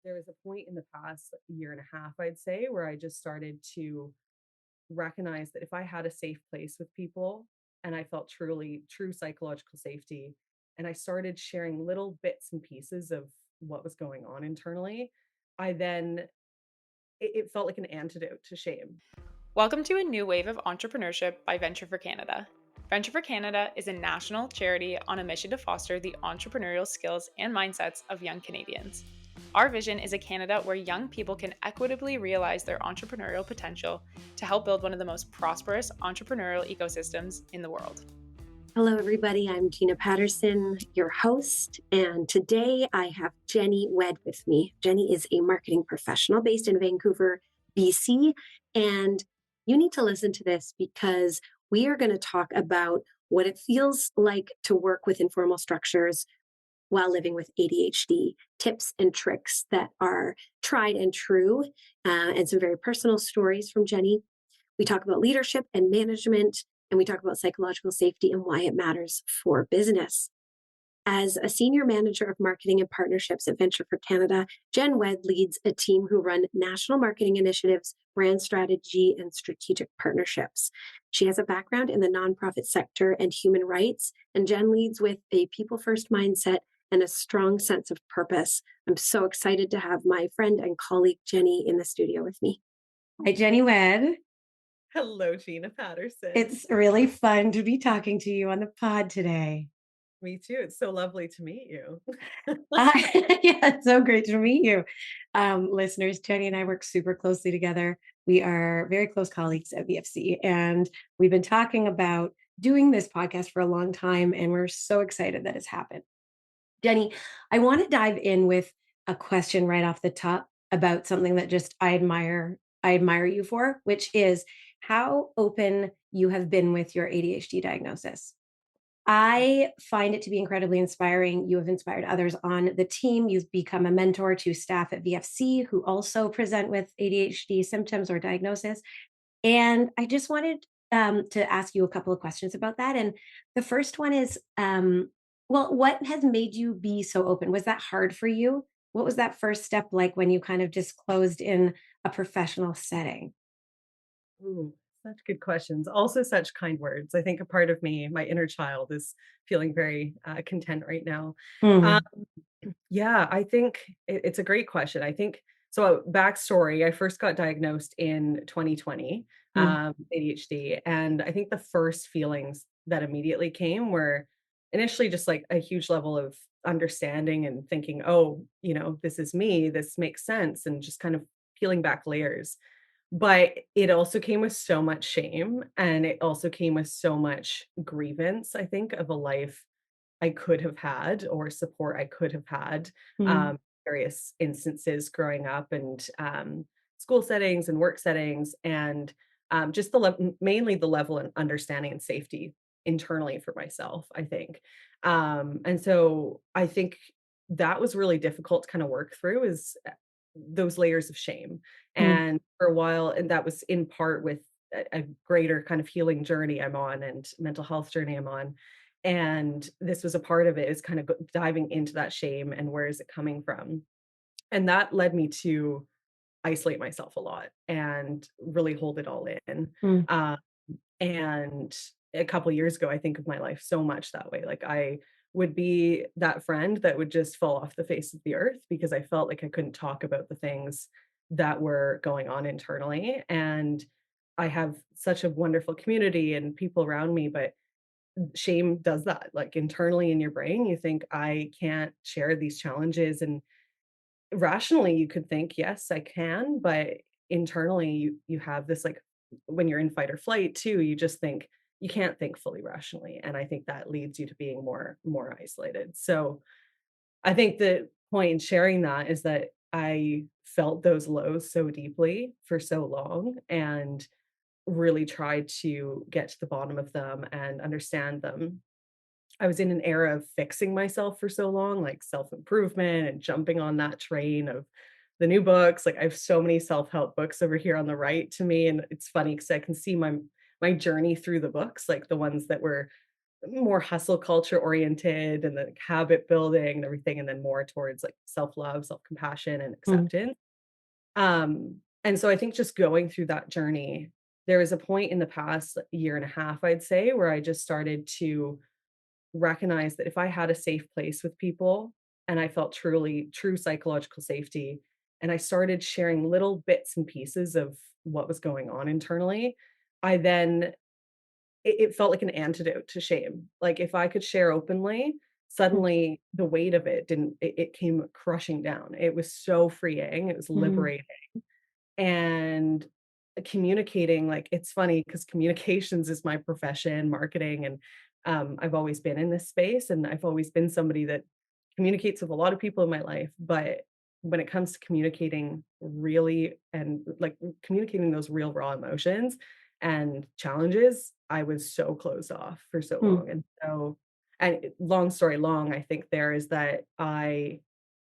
There was a point in the past year and a half, I'd say, where I just started to recognize that if I had a safe place with people and I felt truly true psychological safety, and I started sharing little bits and pieces of what was going on internally, I then it felt like an antidote to shame. Welcome to a new wave of entrepreneurship by Venture for Canada. Venture for Canada is a national charity on a mission to foster the entrepreneurial skills and mindsets of young Canadians. Our vision is a Canada where young people can equitably realize their entrepreneurial potential to help build one of the most prosperous entrepreneurial ecosystems in the world. Hello, everybody. I'm Gina Patterson, your host, and today I have Jennie Wedd with me. Jennie is a marketing professional based in Vancouver, BC, and you need to listen to this because we are going to talk about what it feels like to work with informal structures while living with ADHD, tips and tricks that are tried and true, and some very personal stories from Jennie. We talk about leadership and management, and we talk about psychological safety and why it matters for business. As a senior manager of marketing and partnerships at Venture for Canada, Jen Wedd leads a team who run national marketing initiatives, brand strategy, and strategic partnerships. She has a background in the nonprofit sector and human rights, and Jen leads with a people first mindset and a strong sense of purpose. I'm so excited to have my friend and colleague Jennie in the studio with me. Hi, Jennie Wedd. Hello, Gina Patterson. It's really fun to be talking to you on the pod today. Me too. It's so lovely to meet you. Yeah, it's so great to meet you. Listeners, Jennie and I work super closely together. We are very close colleagues at VFC, and we've been talking about doing this podcast for a long time, and we're so excited that it's happened. Jennie, I want to dive in with a question right off the top about something that just I admire you for, which is how open you have been with your ADHD diagnosis. I find it to be incredibly inspiring. You have inspired others on the team. You've become a mentor to staff at VFC who also present with ADHD symptoms or diagnosis. And I just wanted to ask you a couple of questions about that. And the first one is, well, what has made you be so open? Was that hard for you? What was that first step like when you kind of disclosed in a professional setting? Ooh, such good questions. Also, such kind words. I think a part of me, my inner child, is feeling very content right now. Um, Mhm. yeah, I think it's a great question. I think so. Backstory: I first got diagnosed in 2020, Mm. ADHD, and I think the first feelings that immediately came were initially just like a huge level of understanding and thinking, "Oh, this is me. This makes sense," and just kind of peeling back layers. But it also came with so much shame, and it also came with so much grievance, I think, of a life I could have had or support I could have had, Mm. um, various instances growing up and, school settings and work settings, and, just mainly the level and understanding and safety internally for myself, I think. And so I think that was really difficult to kinda work through is, those layers of shame. Mm. And for a while and that was in part with a greater kind of healing journey I'm on and mental health journey I'm on. And this was a part of it is kind of diving into that shame and where is it coming from? And that led me to isolate myself a lot and really hold it all in. Mm. Um, and a couple years ago, I think of my life so much that way. Like I would be that friend that would just fall off the face of the earth because I felt like I couldn't talk about the things that were going on internally. And I have such a wonderful community and people around me, but shame does that. Like internally in your brain, you think, I can't share these challenges. And rationally, you could think, yes, I can. But internally, you have this like when you're in fight or flight too, you just think you can't think fully rationally. And I think that leads you to being more isolated. So I think the point in sharing that is that I felt those lows so deeply for so long and really tried to get to the bottom of them and understand them. I was in an era of fixing myself for so long, like self-improvement and jumping on that train of the new books. Like I have so many self-help books over here on the right to me. And it's funny because I can see my journey through the books, like the ones that were more hustle culture oriented and the habit building and everything, and then more towards like self-love, self-compassion, and Mm, acceptance. And so I think just going through that journey, there was a point in the past year and a half, I'd say, where I just started to recognize that if I had a safe place with people and I felt truly true psychological safety, and I started sharing little bits and pieces of what was going on internally, I then it felt like an antidote to shame. Like if I could share openly, mm, suddenly the weight of it didn't it came crushing down. It was so freeing. It was mm, liberating. And communicating, like, it's funny because communications is my profession, marketing, and, I've always been in this space, and I've always been somebody that communicates with a lot of people in my life, but when it comes to communicating really and, like, communicating those real raw emotions and challenges, I was so closed off for so mm, long, and so long story long, I think there is that I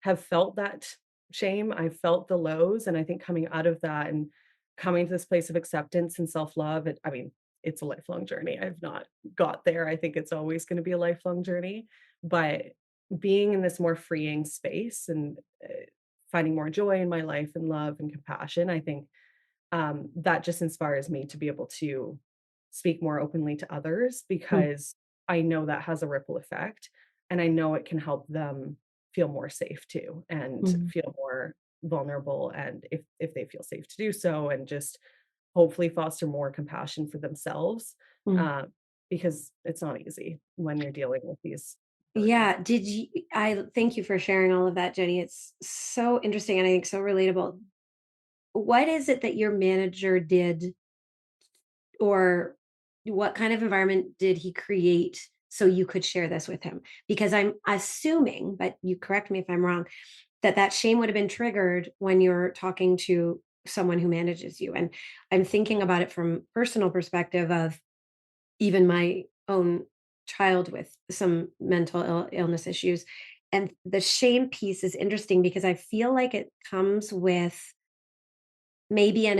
have felt that shame, I've felt the lows, and I think coming out of that and coming to this place of acceptance and self-love, I mean, it's a lifelong journey. I've not got there. I think it's always gonna be a lifelong journey, but being in this more freeing space and, finding more joy in my life and love and compassion, I think that just inspires me to be able to speak more openly to others mm, because I know that has a ripple effect and I know it can help them feel more safe too and mm, feel more vulnerable and if they feel safe to do so and just hopefully foster more compassion for themselves mm. uh, because it's not easy when you're dealing with these burdens. Yeah. Did you? I thank you for sharing all of that, Jenny. It's so interesting and I think so relatable. What is it that your manager did, or what kind of environment did he create so you could share this with him? Because I'm assuming, but you correct me if I'm wrong, that that shame would have been triggered when you're talking to someone who manages you. And I'm thinking about it from personal perspective of even my own child with some mental illness issues. And the shame piece is interesting because I feel like it comes with maybe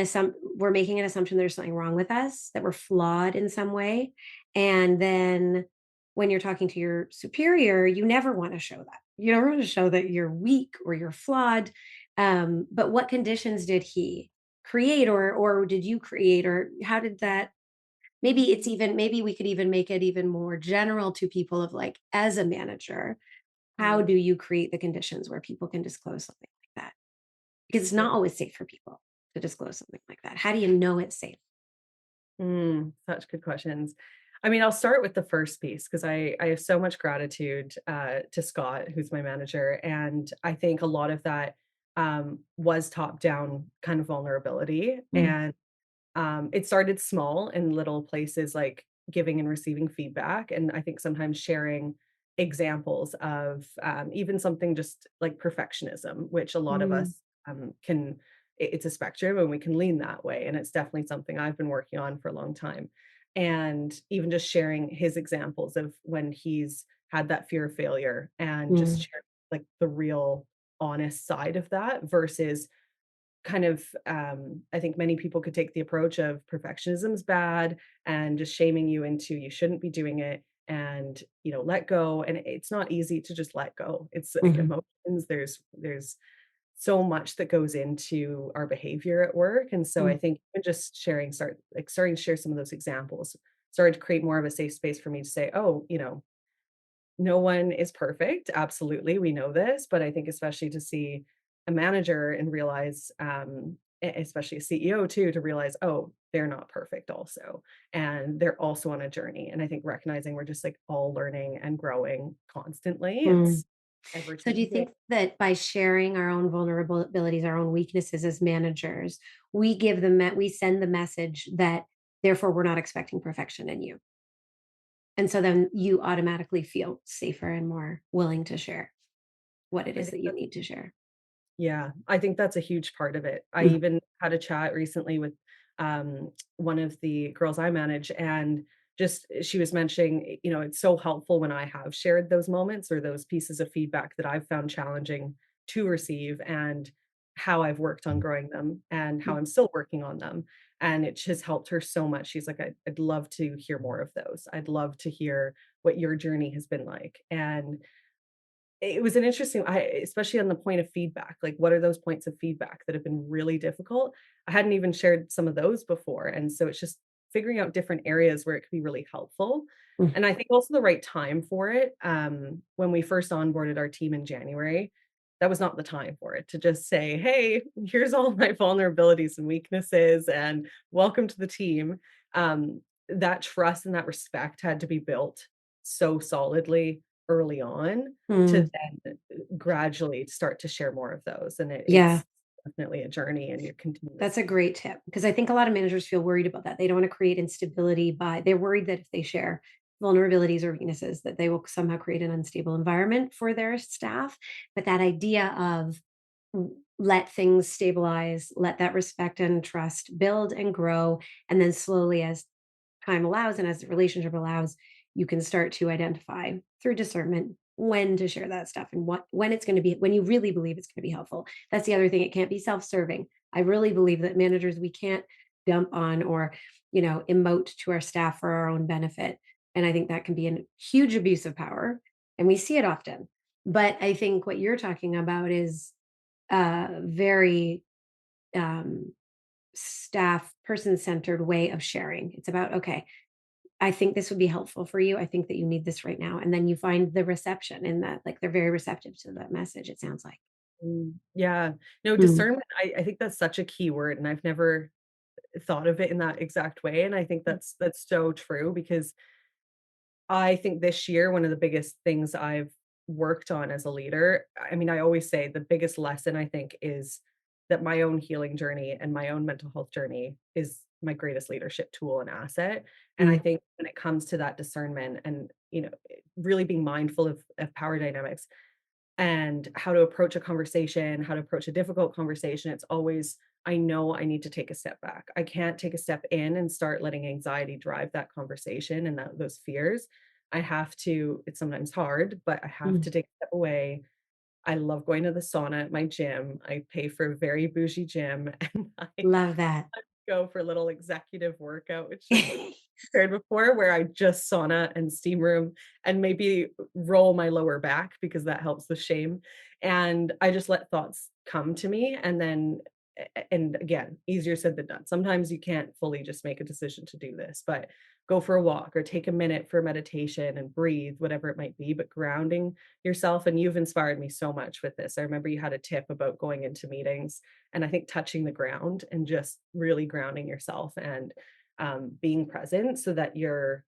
we're making an assumption there's something wrong with us, that we're flawed in some way. And then when you're talking to your superior, you never want to show that. You never want to show that you're weak or you're flawed. But what conditions did he create, or did you create, or how did that? Maybe we could even make it even more general to people of like, as a manager, how Mm, do you create the conditions where people can disclose something like that? Because it's yeah. not always safe for people to disclose something like that. How do you know it's safe? Such good questions. I mean, I'll start with the first piece because I have so much gratitude to Scott, who's my manager, and I think a lot of that was top down kind of vulnerability, Mm, and it started small in little places like giving and receiving feedback, and I think sometimes sharing examples of even something just like perfectionism, which a lot of mm, us can. It's a spectrum, and we can lean that way, and it's definitely something I've been working on for a long time. And even just sharing his examples of when he's had that fear of failure, and just mm, share like the real honest side of that versus kind of I think many people could take the approach of perfectionism's bad and just shaming you into you shouldn't be doing it and let go, and it's not easy to just let go. It's like mhm, emotions, there's so much that goes into our behavior at work, and so I mm, think even just starting to share some of those examples started to create more of a safe space for me to say, oh, no one is perfect. Absolutely, we know this, but I think especially to see a manager and realize, especially a CEO too, to realize, oh, they're not perfect also, and they're also on a journey. And I think recognizing we're just like all learning and growing constantly. mm. It's ever So do you changing. think that by sharing our own vulnerabilities, our own weaknesses as managers, we send the message that therefore we're not expecting perfection in you? And so then you automatically feel safer and more willing to share what it I is think that you need to share. Yeah, I think that's a huge part of it. I Mm, even had a chat recently with one of the girls I manage, and just she was mentioning, it's so helpful when I have shared those moments or those pieces of feedback that I've found challenging to receive and how I've worked on growing them and how mm, I'm still working on them. And it just helped her so much. She's like, I'd love to hear more of those. I'd love to hear what your journey has been like. And it was an interesting I especially on the point of feedback, like, what are those points of feedback that have been really difficult? I hadn't even shared some of those before, and so it's just figuring out different areas where it could be really helpful, Mm. and I think also the right time for it. When we first onboarded our team in January, that was not the time for it to just say, "Hey, here's all my vulnerabilities and weaknesses, and welcome to the team." That trust and that respect had to be built so solidly early on to Mm. then gradually start to share more of those, and Yeah. it's definitely a journey, and you're That's a continuously. great tip because I think a lot of managers feel worried about that. They don't want to create instability by they're worried that if they share vulnerabilities or weaknesses that they will somehow create an unstable environment for their staff. But that idea of let things stabilize, let that respect and trust build and grow, and then slowly as time allows and as the relationship allows, you can start to identify through discernment when to share that stuff and what when it's going to be when you really believe it's going to be helpful. That's the other thing. It can't be self-serving. I really believe that managers we can't dump on or, emote to our staff for our own benefit. And I think that can be a huge abuse of power. And we see it often. But I think what you're talking about is a very um, staff person centered way of sharing. It's about, okay, I think this would be helpful for you. I think that you need this right now. And then you find the reception in that, like they're very receptive to that message, it sounds like. Yeah. No, Mm. discernment, I think that's such a key word, and I've never thought of it in that exact way, and I think that's so true because I think this year, one of the biggest things I've worked on as a leader, I mean, I always say the biggest lesson I think is that my own healing journey and my own mental health journey is my greatest leadership tool and asset. And I Mm. think when it comes to that discernment and, really being mindful of power dynamics and how to approach a conversation, how to approach a difficult conversation, it's always, I know I need to take a step back. I can't take a step in and start letting anxiety drive that conversation and those fears. I have to, it's sometimes hard, but I have Mm. to take a step away. I love going to the sauna at my gym. I pay for a very bougie gym and I Love that. go for a little executive workout, which I've shared before, where I just sauna and steam room and maybe roll my lower back because that helps with shame. And I just let thoughts come to me. And then, and again, easier said than done. Sometimes you can't fully just make a decision to do this, but go for a walk or take a minute for meditation and breathe, whatever it might be, but grounding yourself. And you've inspired me so much with this. I remember you had a tip about going into meetings and I think touching the ground and just really grounding yourself and being present so that you're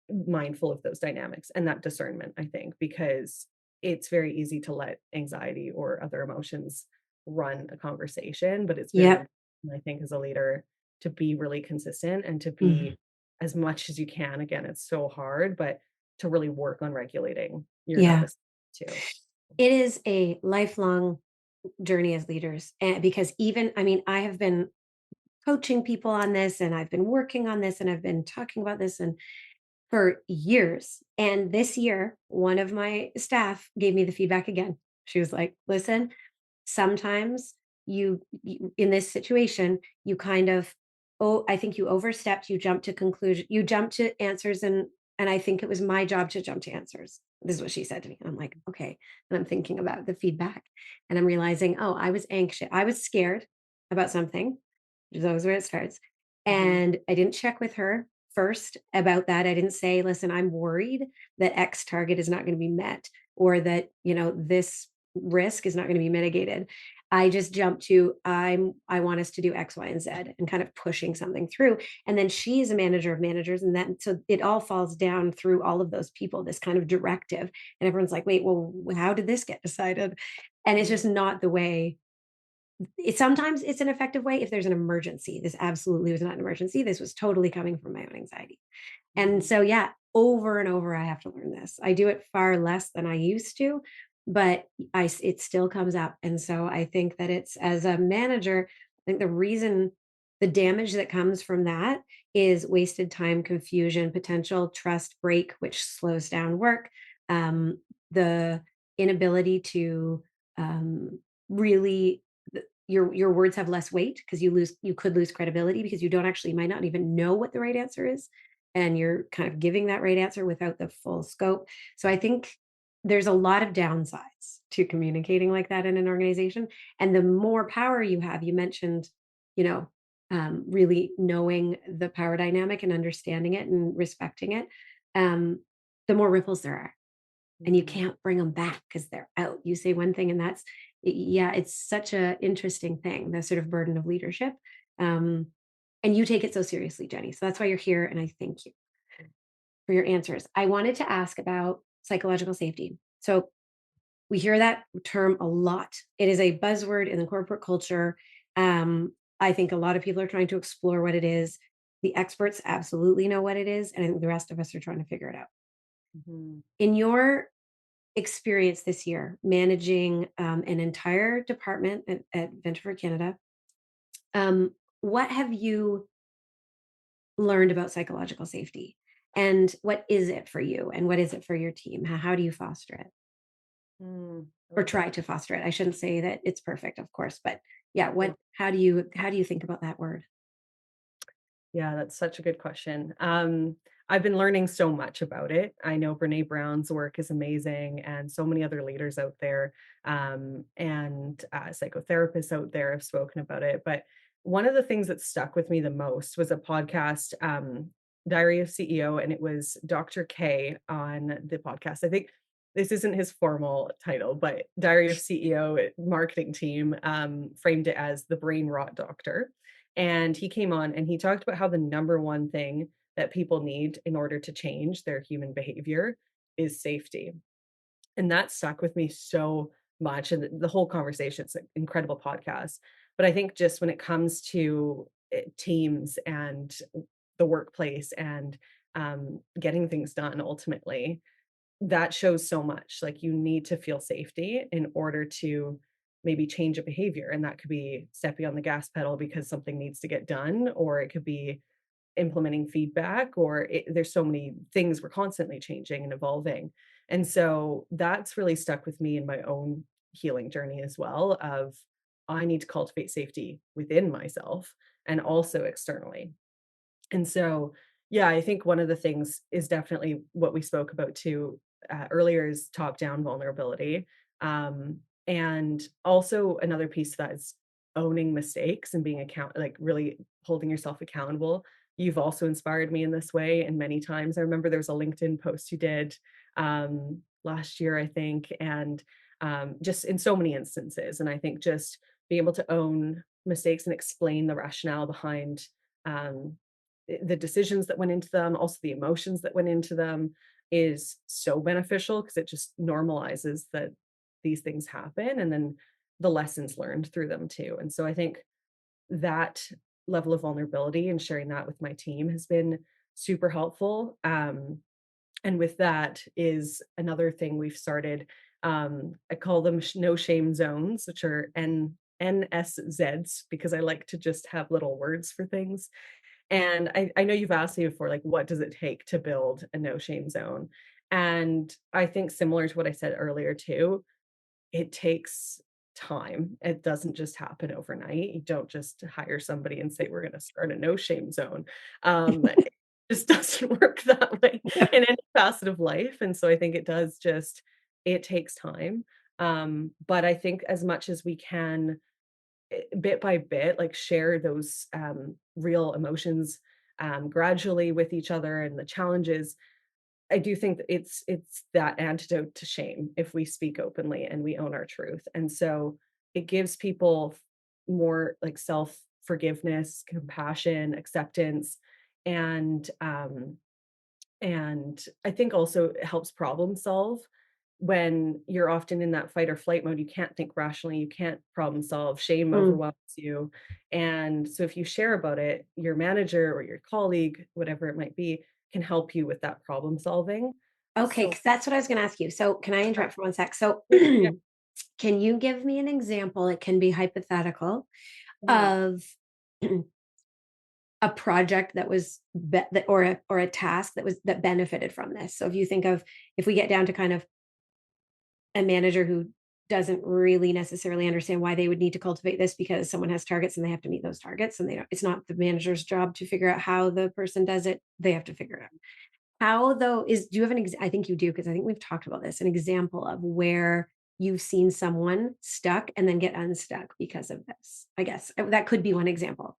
mindful of those dynamics and that discernment, I think, because it's very easy to let anxiety or other emotions run a conversation, but it's very Yep. important, I think, as a leader to be really consistent and to Mhm. be as much as you can. Again, it's so hard, but to really work on regulating your Yeah. nervous too. It is a lifelong journey as leaders. And because even, I mean, I have been coaching people on this and I've been working on this and I've been talking about this and for years. And this year, one of my staff gave me the feedback again. She was like, listen, sometimes you in this situation, you kind of, oh, I think you overstepped, you jumped to conclusion, you jumped to answers and I think it was my job to jump to answers. This is what she said to me. And I'm like, okay. And I'm thinking about the feedback and I'm realizing, oh, I was anxious. I was scared about something. Which is always where it starts. Mhm. And I didn't check with her first about that. I didn't say, listen, I'm worried that X target is not going to be met or that, this risk is not going to be mitigated. I just jumped to I want us to do X, Y, and Z and kind of pushing something through. And then she's a manager of managers. And then so it all falls down through all of those people, this kind of directive. And everyone's like, wait, well, how did this get decided? And it's Mhm. just not the way sometimes it's an effective way if there's an emergency. This absolutely was not an emergency. This was totally coming from my own anxiety. And Mhm. so, yeah, over and over, I have to learn this. I do it far less than I used to, but it still comes up. And so I think that it's as a manager, I think the damage that comes from that is wasted time, confusion, potential trust break, which slows down work, the inability to really, your words have less weight because you could lose credibility because you don't actually might not even know what the right answer is and you're kind of giving that right answer without the full scope. So I think there's a lot of downsides to communicating like that in an organization. And the more power you have, you mentioned, you know, really knowing the power dynamic and understanding it and respecting it, um, the more ripples there are. And you Mhm. can't bring them back because they're out. You say one thing and yeah, it's such a interesting thing, the sort of burden of leadership. Um, and you take it so seriously, Jenny. So that's why you're here. And I thank you for your answers. I wanted to ask about psychological safety. So we hear that term a lot. It is a buzzword in the corporate culture. I think a lot of people are trying to explore what it is. The experts absolutely know what it is, and I think the rest of us are trying to figure it out. Mhm. In your experience this year, managing an entire department at Venture for Canada, what have you learned about psychological safety? And what is it for you? And what is it for your team? How do you foster it? I Or love try that. to foster it? I shouldn't say that it's perfect, of course, but yeah, Yeah. how do you think about that word? Yeah, that's such a good question. I've been learning so much about it. I know Brene Brown's work is amazing, and so many other leaders out there, and psychotherapists out there have spoken about it. But one of the things that stuck with me the most was a podcast, Diary of CEO, and it was Dr. K on the podcast. I think this isn't his formal title, but Diary of CEO marketing team framed it as the brain rot doctor, and he came on and he talked about how the number one thing that people need in order to change their human behavior is safety. And that stuck with me so much. And the whole conversation, it's an incredible podcast. But I think just when it comes to teams and the workplace and getting things done ultimately, that shows so much. Like, you need to feel safety in order to maybe change a behavior, and that could be stepping on the gas pedal because something needs to get done, or it could be implementing feedback, or there's so many things we're constantly changing and evolving. And so that's really stuck with me in my own healing journey as well, of I need to cultivate safety within myself and also externally. And so, yeah, I think one of the things is definitely what we spoke about too earlier, is top down vulnerability. And also another piece of that is owning mistakes and being like really holding yourself accountable. You've also inspired me in this way. And many times I remember there was a LinkedIn post you did last year, I think, and just in so many instances. And I think just being able to own mistakes and explain the rationale behind um, the decisions that went into them, also the emotions that went into them, is so beneficial because it just normalizes that these things happen, and then the lessons learned through them too. And so I think that level of vulnerability and sharing that with my team has been super helpful. And with that is another thing we've started. I call them no shame zones, which are NSZs, because I like to just have little words for things. And I know you've asked me before, like, what does it take to build a no shame zone? And I think similar to what I said earlier too, it takes time. It doesn't just happen overnight. You don't just hire somebody and say, we're going to start a no shame zone. It just doesn't work that way in any facet of life. And so I think it takes time. But I think as much as we can, bit by bit, like, share those real emotions gradually with each other and the challenges. I do think that it's that antidote to shame if we speak openly and we own our truth. And so it gives people more like self forgiveness, compassion, acceptance, and I think also it helps problem solve. When you're often in that fight or flight mode, you can't think rationally, you can't problem solve, shame Mm. overwhelms you. And so if you share about it, your manager or your colleague, whatever it might be, can help you with that problem solving. Okay, So because that's what I was going to ask you. So, can I yeah, interrupt for one sec? So, yeah, can you give me an example? It can be hypothetical mhm, of a project that was or a task that benefited from this. So, if you think of if we get down to kind of a manager who doesn't really necessarily understand why they would need to cultivate this because someone has targets and they have to meet those targets, and it's not the manager's job to figure out how the person does it. They have to figure it out. How though do you have I think you do, because I think we've talked about this, an example of where you've seen someone stuck and then get unstuck because of this? I guess that could be one example,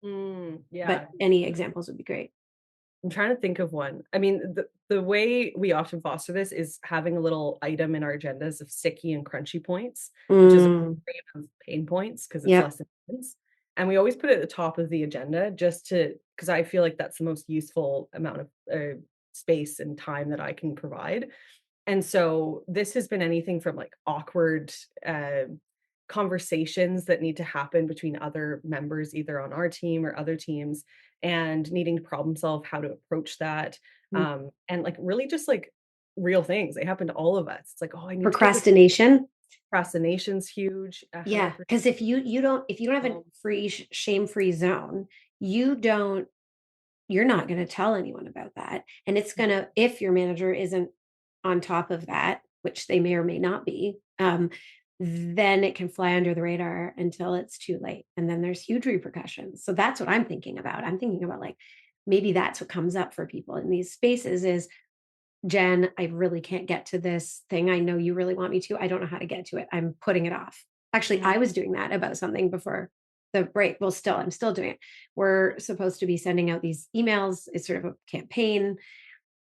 but Yeah. any examples would be great. I'm trying to think of one. I mean, the way we often foster this is having a little item in our agendas of sticky and crunchy points, which is a Mm, reframe of pain points because it's yep. less intense. And we always put it at the top of the agenda just to because I feel like that's the most useful amount of space and time that I can provide. And so this has been anything from like awkward conversations that need to happen between other members, either on our team or other teams, and needing to problem solve how to approach that. Mm. And like really just like real things. They happen to all of us. It's like, oh, I need to get this. Procrastination. Procrastination's huge, Yeah, 100%. because if you don't have a free shame-free zone, you don't you're not going to tell anyone about that. And it's going to, if your manager isn't on top of that, which they may or may not be, then it can fly under the radar until it's too late. And then there's huge repercussions. So that's what I'm thinking about. I'm thinking about like, maybe that's what comes up for people in these spaces is, Jen, I really can't get to this thing. I know you really want me to. I don't know how to get to it. I'm putting it off. Actually, Mhm. I was doing that about something before the break. Well, I'm still doing it. We're supposed to be sending out these emails. It's sort of a campaign.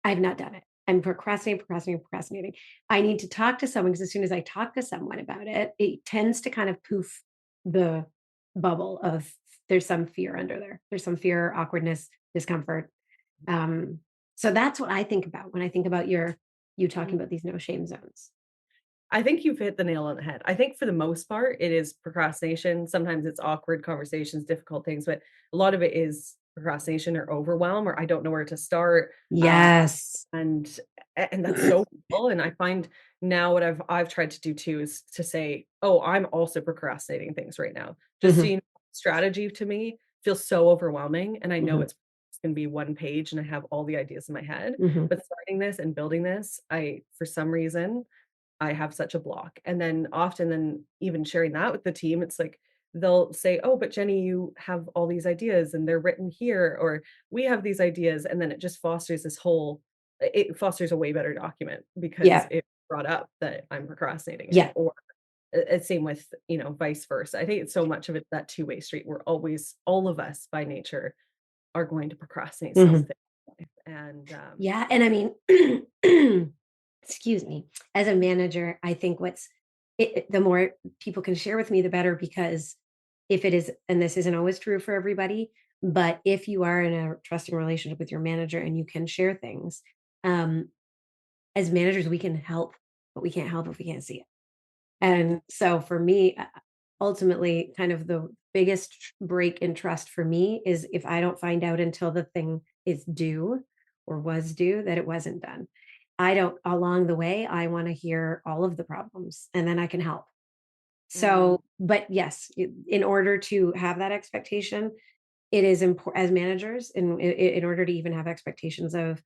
I've not done it. I'm procrastinating. I need to talk to someone because as soon as I talk to someone about it, it tends to kind of poof the bubble of there's some fear under there. There's some fear, awkwardness, discomfort. Um, so that's what I think about when I think about you talking about these no shame zones. I think you've hit the nail on the head. I think for the most part, it is procrastination. Sometimes it's awkward conversations, difficult things, but a lot of it is procrastination or overwhelm, or I don't know where to start. Uh, Yes. and and that's so real. And I find now what I've tried to do too is to say, oh, I'm also procrastinating things right now. Just so Mhm, you know, strategy to me feels so overwhelming, and I know mhm, it's going to be one page, and I have all the ideas in my head. mhm. But starting this and building this, I for some reason I have such a block. And then often then even sharing that with the team, it's like they'll say, "Oh, but Jenny, you have all these ideas and they're written here," or "We have these ideas." And then it just fosters this whole it fosters a way better document because Yeah, it brought up that I'm procrastinating it yeah. or same with, vice versa. I think it's so much of it that two-way street. We're always all of us by nature are going to procrastinate Mhm. something. And Yeah, and I mean, excuse me, as a manager, I think the more people can share with me, the better, because if it is, and this isn't always true for everybody, but if you are in a trusting relationship with your manager and you can share things, um, as managers, we can help, but we can't help if we can't see it. And so for me, ultimately, kind of the biggest break in trust for me is if I don't find out until the thing is due or was due that it wasn't done. I don't, along the way, I want to hear all of the problems and then I can help. mm, So, but yes, in order to have that expectation, it is important as managers in order to even have expectations of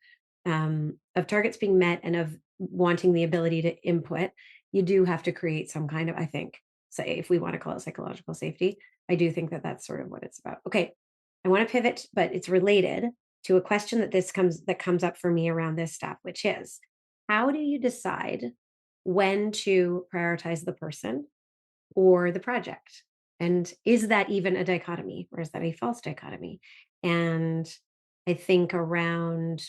targets being met and of wanting the ability to input, you do have to create some kind of, I think, say, if we want to call it psychological safety, I do think that that's sort of what it's about. Okay, I want to pivot, but it's related to a question that comes up for me around this stuff, which is, how do you decide when to prioritize the person or the project? And is that even a dichotomy or is that a false dichotomy? And I think around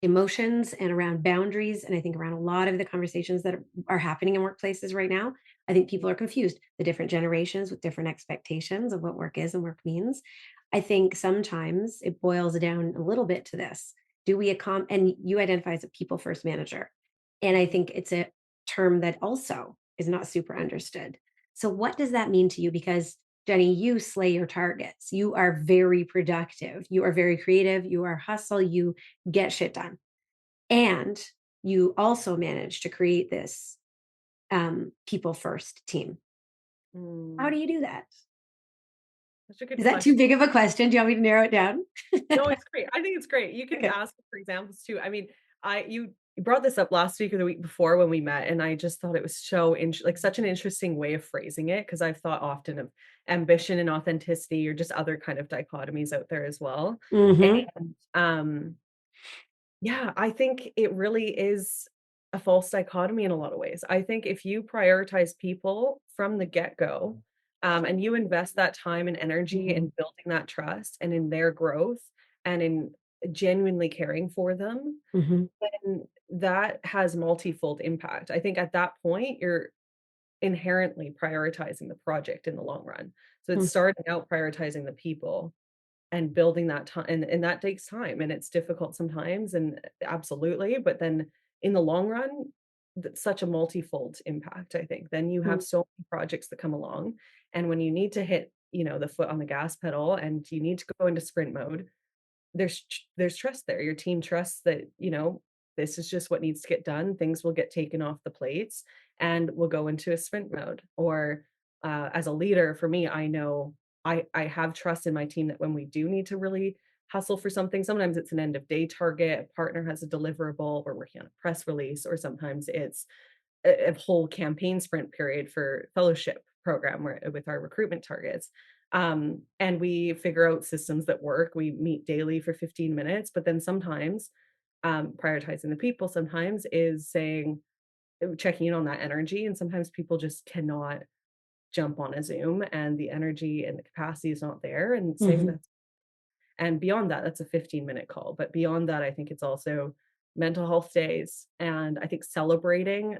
emotions and around boundaries, and I think around a lot of the conversations that are happening in workplaces right now, I think people are confused. The different generations with different expectations of what work is and work means. I think sometimes it boils down a little bit to this. Do we and you identify as a people first manager. And I mhm. think it's a term that also is not super understood. So what does that mean to you? Because Jenny, you slay your targets. You are very productive. You are very creative. You are hustle. You get shit done. And you also manage to create this people first team. How Mm, do you do that? such a good Is that too question. big of a question? Do you want me to narrow it down? No, it's great. I think it's great. You can Okay. ask for examples too. I mean, I you you brought this up last week or the week before when we met, and I just thought it was like such an interesting way of phrasing it because I've thought often of ambition and authenticity or just other kind of dichotomies out there as well. Mm-hmm. And yeah, I think it really is a false dichotomy in a lot of ways. I think if you prioritize people from the get-go, and you invest that time and energy in building that trust and in their growth and in genuinely caring for them, Mm-hmm. then that has multifold impact. I think at that point, you're inherently prioritizing the project in the long run. So it's starting out prioritizing the people and building that time, and that takes time and it's difficult sometimes, and absolutely, but then in the long run, that's such a multifold impact, I think. Then you have so many projects that come along, and when you need to hit, the foot on the gas pedal and you need to go into sprint mode, there's trust there. Your team trusts that, this is just what needs to get done. Things will get taken off the plates and we'll go into a sprint mode. Or as a leader, for me, I know I have trust in my team that when we do need to really hustle for something, sometimes it's an end of day target, a partner has a deliverable, we're working on a press release, or sometimes it's a whole campaign sprint period for fellowship program with our recruitment targets. And we figure out systems that work. We meet daily for 15 minutes, but then sometimes prioritizing the people sometimes is saying, checking in on that energy. And sometimes people just cannot jump on a Zoom and the energy and the capacity is not there. And saying Mm-hmm. that, and beyond that, that's a 15-minute call. But beyond that, I think it's also mental health days. And I think celebrating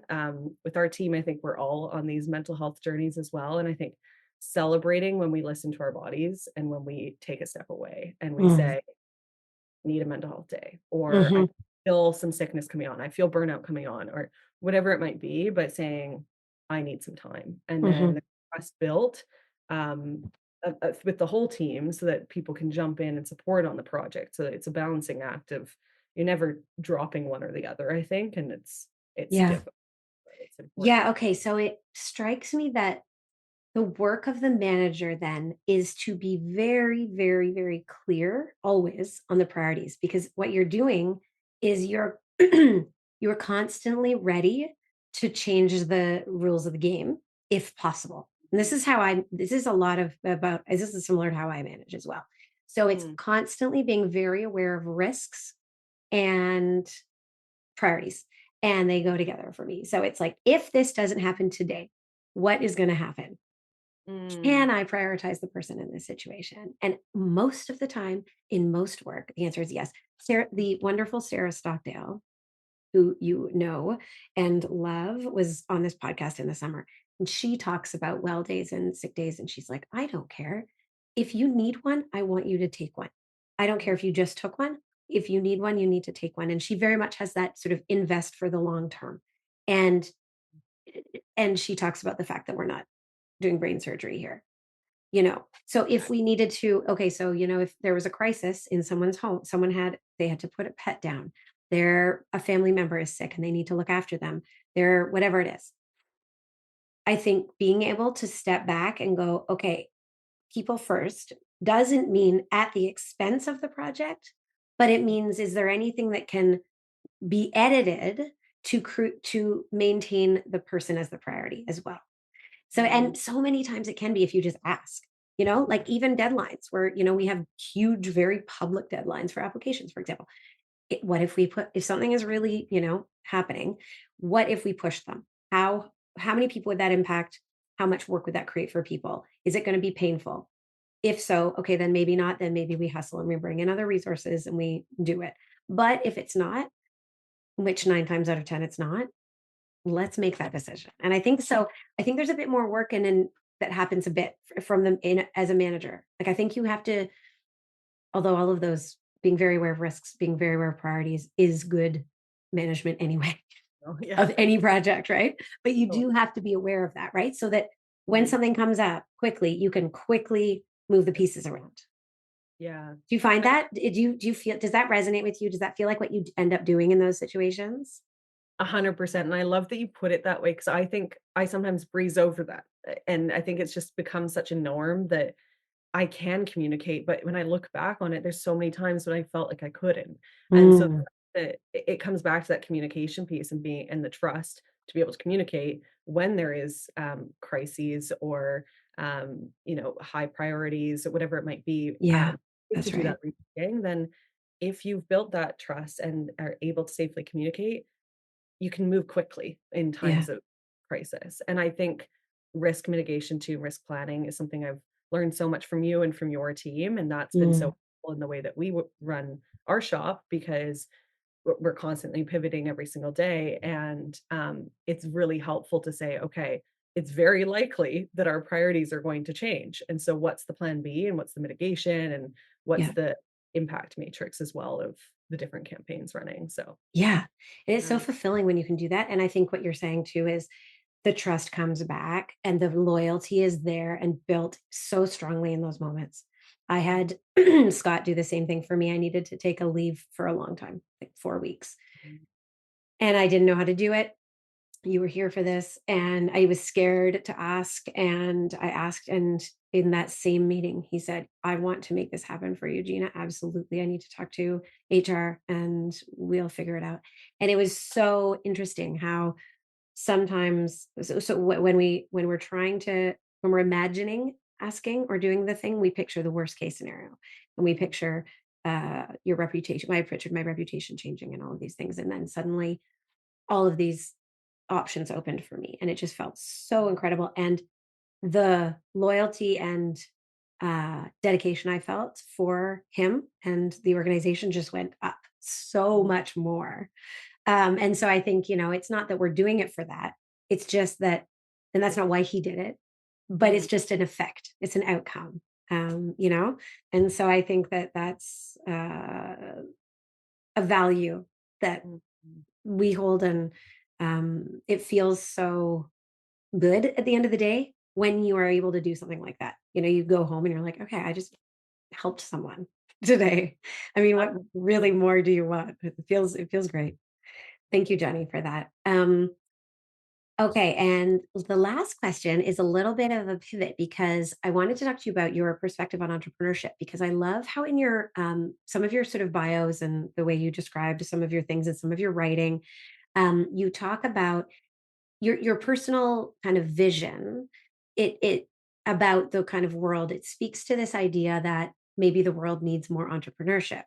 with our team, I think we're all on these mental health journeys as well. And I think celebrating when we listen to our bodies and when we take a step away and we say, need a mental health day, or I Mm-hmm. feel some sickness coming on, I feel burnout coming on, or whatever it might be, but saying, I need some time. And then Mm-hmm. the trust built with the whole team so that people can jump in and support on the project. So it's a balancing act of you're never dropping one or the other, I think. And it's Yeah. difficult, but it's Yeah. important. Okay. So it strikes me that the work of the manager then is to be very, very, very clear always on the priorities, because what you're doing is you're you're constantly ready to change the rules of the game if possible. And this is a lot of about this is similar to how I manage as well. So it's Mm, constantly being very aware of risks and priorities, and they go together for me. So it's like, if this doesn't happen today, what is going to happen? mm, Can I prioritize the person in this situation? And most of the time, in most work, the answer is yes. Sarah, the wonderful Sarah Stockdale, who you know and love, was on this podcast in the summer. And she talks about well days and sick days. And she's like, I don't care. If you need one, I want you to take one. I don't care mm, if you just took one. If you need one, you need to take one. And she very much has that sort of invest for the long term. And and she talks about the fact that we're not doing brain surgery here, so if we needed to, okay, so if there was a crisis in someone's home, they had to put a pet down, a family member is sick and they need to look after them, they're whatever it is. I think being able to step back and go, okay, people first, doesn't mean at the expense of the project, but it means, is there anything that can be edited to maintain the person as the priority as well? So, mm, and so many times it can be if you just ask, like even deadlines where, we have huge, very public deadlines for applications, for example. What if if something is really, happening, what if we push them? How many people would that impact? How much work would that create for people? Is it going to be painful? If so, okay, then maybe not. Then maybe we hustle and we bring in other resources and we do it. But if it's not, which 9 times out of 10 it's not, let's make that decision. And I think so. I think there's a bit more work and that happens a bit from them in as a manager. Like I think you have to, although all of those, being very aware of risks, being very aware of priorities is good management anyway oh, yeah. of any project, right? But you Oh, do have to be aware of that, right? So that when mm, something comes up quickly, you can quickly move the pieces around. yeah. Do you find that? Do you feel, does that resonate with you? Does that feel like what you end up doing in those situations? 100%, and I love that you put it that way because I think I sometimes breeze over that, and I think it's just become such a norm that I can communicate, but when I look back on it, there's so many times when I felt like I couldn't, and so Mm. it comes back to that communication piece and the trust to be able to communicate when there is crises or high priorities or whatever it might be, Yeah, to that's do right. that reading. Then if you've built that trust and are able to safely communicate, you can move quickly in Yeah. times of crisis. And I think risk mitigation too, risk planning is something I've learned so much from you and from your team. And that's been so Mm, helpful in the way that we run our shop, because we're constantly pivoting every single day. And it's really helpful to say, okay, it's very likely that our priorities are going to change. And so what's the plan B and what's the mitigation and what's yeah. the impact matrix as well of the different campaigns running. So Yeah. It is so um, fulfilling when you can do that. And I think what you're saying too is the trust comes back and the loyalty is there and built so strongly in those moments. I had Scott do the same thing for me. I needed to take a leave for a long time, like 4 weeks, and I didn't know how to do it. You were here for this, and I was scared to ask, and I asked, and in that same meeting he said, I want to make this happen for you, Gina. Absolutely, I need to talk to HR and we'll figure it out. And it was so interesting how sometimes, when we're trying to, when we're imagining asking or doing the thing, we picture the worst case scenario, and we picture your reputation. I pictured my reputation changing and all of these things, and then suddenly all of these options opened for me, and it just felt so incredible. And the loyalty and dedication I felt for him and the organization just went up so much more. And so I think, it's not that we're doing it for that. It's just that, and that's not why he did it, but it's mhm, just an effect. It's an outcome. You know, and so I think that that's a value that mhm, we hold, and it feels so good at the end of the day when you are able to do something like that. You go home and you're like, okay, I just helped someone today. I mean, what really more do you want? It feels great. Thank you, Jenny, for that. Okay, and the last question is a little bit of a pivot because I wanted to talk to you about your perspective on entrepreneurship, because I love how in your some of your sort of bios and the way you described some of your things and some of your writing, you talk about your personal kind of vision, it about the kind of world. It speaks to this idea that maybe the world needs more entrepreneurship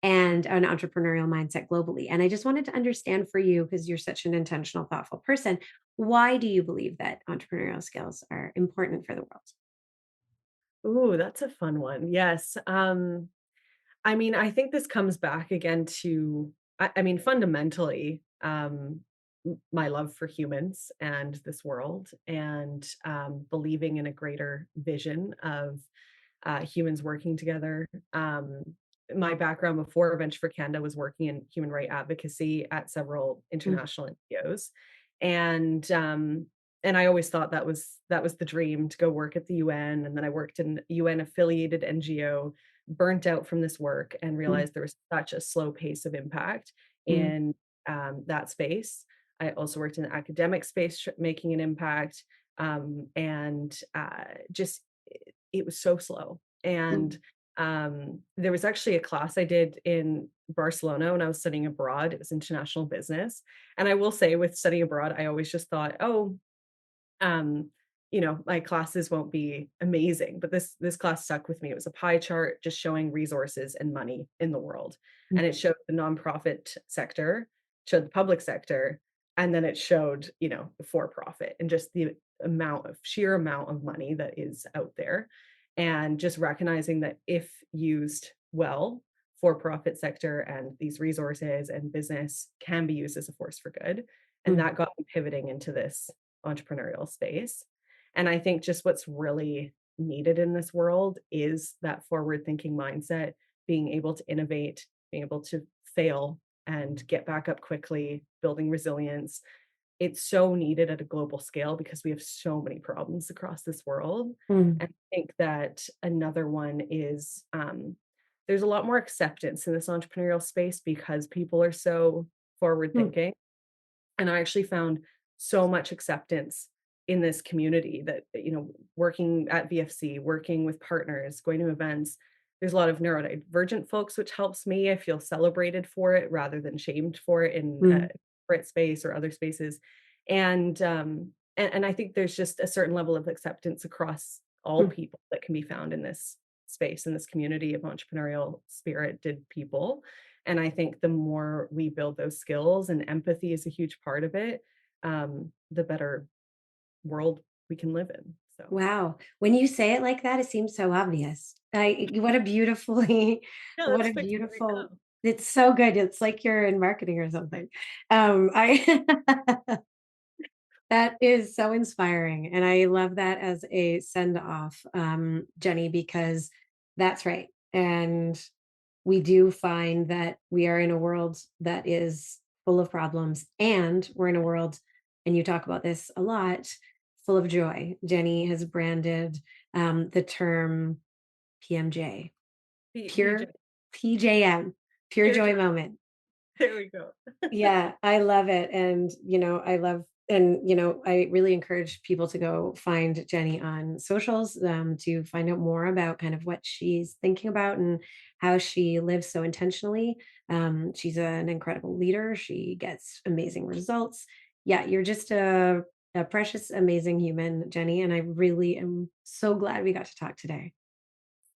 and an entrepreneurial mindset globally. And I just wanted to understand for you, because you're such an intentional, thoughtful person, why do you believe that entrepreneurial skills are important for the world? ooh, that's a fun one. Yes. I mean, I think this comes back again to, I mean, fundamentally, my love for humans and this world, and believing in a greater vision of humans working together. My background before Venture for Canada was working in human rights advocacy at several Mm, international NGOs, and I always thought that was the dream, to go work at the UN. And then I worked in a UN affiliated NGO, burnt out from this work, and mm, realized there was such a slow pace of impact mm, in that space. I also worked in the academic space, making an impact, and just it was so slow. And mm, there was actually a class I did in Barcelona when I was studying abroad. It was international business. And I will say, with studying abroad, I always just thought, oh, um, my classes won't be amazing, but this class stuck with me. It was a pie chart just showing resources and money in the world. mm, And it showed the nonprofit sector, showed the public sector, and then it showed, the for profit, and just the sheer amount of money that is out there. And just recognizing that if used well, for profit sector and these resources and business can be used as a force for good. And mm, that got me pivoting into this entrepreneurial space. And I think just what's really needed in this world is that forward thinking mindset, being able to innovate, being able to fail and get back up quickly, building resilience. It's so needed at a global scale because we have so many problems across this world. mm, And I think that another one is there's a lot more acceptance in this entrepreneurial space because people are so forward mm, thinking. And I actually found so much acceptance in this community that, working at VFC, working with partners, going to events, there's a lot of neurodivergent folks, which helps me. I feel celebrated for it rather than shamed for it in Mm, corporate space or other spaces. And I think there's just a certain level of acceptance across all mm. people that can be found in this space, in this community of entrepreneurial spirited people. And I think the more we build those skills, and empathy is a huge part of it, the better world we can live in. So Wow. When you say it like that, it seems so obvious. What a beautifully, yeah, what that's a fixed right beautiful, now. it's so good. It's like you're in marketing or something. I That is so inspiring, and I love that as a send off, Jenny, because that's right. And we do find that we are in a world that is full of problems, and we're in a world, and you talk about this a lot, full of joy. Jenny has branded the term PMJ, PJ, pure PJM, pure pure joy joy. moment. There we go. Yeah, I love it. And, I love, and, I really encourage people to go find Jenny on socials, to find out more about kind of what she's thinking about and how she lives so intentionally. She's an incredible leader. She gets amazing results. Yeah, you're just a precious, amazing human, Jenny. And I really am so glad we got to talk today.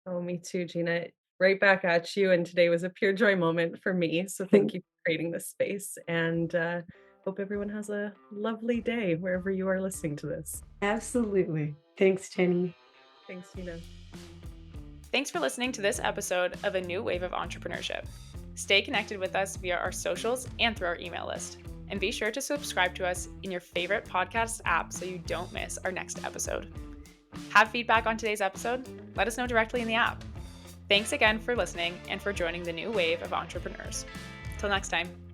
Oh, me too, Gina. Right back at you. And today was a pure joy moment for me. So thank you for creating this space. And hope everyone has a lovely day wherever you are listening to this. Absolutely. Thanks, Jenny. Thanks, Gina. Thanks for listening to this episode of A New Wave of Entrepreneurship. Stay connected with us via our socials and through our email list. And be sure to subscribe to us in your favorite podcast app so you don't miss our next episode. Have feedback on today's episode? Let us know directly in the app. Thanks again for listening and for joining the new wave of entrepreneurs. Till next time.